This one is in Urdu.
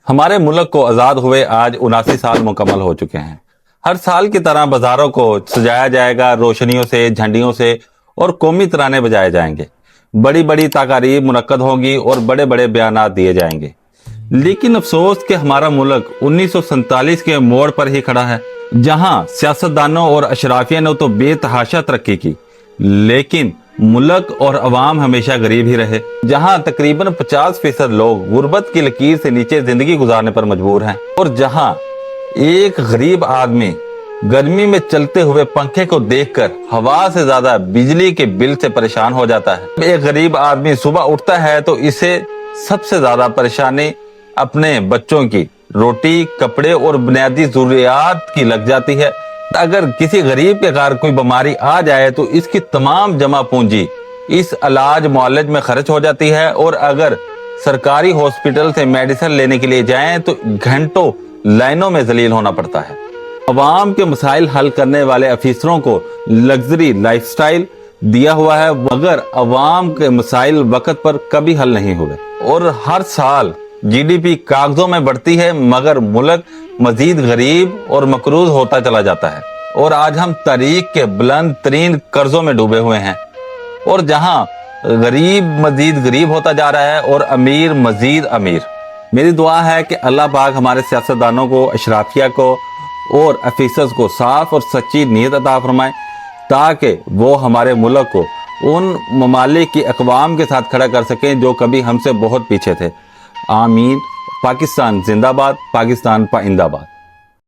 ہمارے ملک کو آزاد ہوئے آج 79 سال مکمل ہو چکے ہیں۔ ہر سال کی طرح بازاروں کو سجایا جائے گا، روشنیوں سے، جھنڈیوں سے اور قومی ترانے بجائے جائیں گے۔ بڑی بڑی تقاریب منعقد ہوں گی اور بڑے بڑے بیانات دیے جائیں گے۔ لیکن افسوس کہ ہمارا ملک 1947 کے موڑ پر ہی کھڑا ہے، جہاں سیاستدانوں اور اشرافیہ نے تو بے تحاشا ترقی کی، لیکن ملک اور عوام ہمیشہ غریب ہی رہے۔ جہاں تقریباً 50% لوگ غربت کی لکیر سے نیچے زندگی گزارنے پر مجبور ہیں، اور جہاں ایک غریب آدمی گرمی میں چلتے ہوئے پنکھے کو دیکھ کر ہوا سے زیادہ بجلی کے بل سے پریشان ہو جاتا ہے۔ ایک غریب آدمی صبح اٹھتا ہے تو اسے سب سے زیادہ پریشانی اپنے بچوں کی روٹی، کپڑے اور بنیادی ضروریات کی لگ جاتی ہے۔ اگر کسی غریب کے گھر کوئی بیماری آ جائے تو اس کی تمام جمع پونجی اس علاج معالج میں خرچ ہو جاتی ہے، اور اگر سرکاری ہاسپٹل سے میڈیسن لینے کے لیے جائیں تو گھنٹوں لائنوں میں ذلیل ہونا پڑتا ہے۔ عوام کے مسائل حل کرنے والے افیسروں کو لگژری لائف سٹائل دیا ہوا ہے، مگر عوام کے مسائل وقت پر کبھی حل نہیں ہوئے، اور ہر سال جی ڈی پی کاغذوں میں بڑھتی ہے مگر ملک مزید غریب اور مقروض ہوتا چلا جاتا ہے، اور آج ہم تاریخ کے بلند ترین قرضوں میں ڈوبے ہوئے ہیں، اور جہاں غریب مزید غریب ہوتا جا رہا ہے اور امیر مزید امیر۔ میری دعا ہے کہ اللہ پاک ہمارے سیاستدانوں کو، اشرافیہ کو اور افیسرز کو صاف اور سچی نیت عطا فرمائے، تاکہ وہ ہمارے ملک کو ان ممالک کی اقوام کے ساتھ کھڑا کر سکیں جو کبھی ہم سے بہت پیچھے تھے۔ آمین۔ پاکستان زندہ باد، پاکستان پائندہ باد۔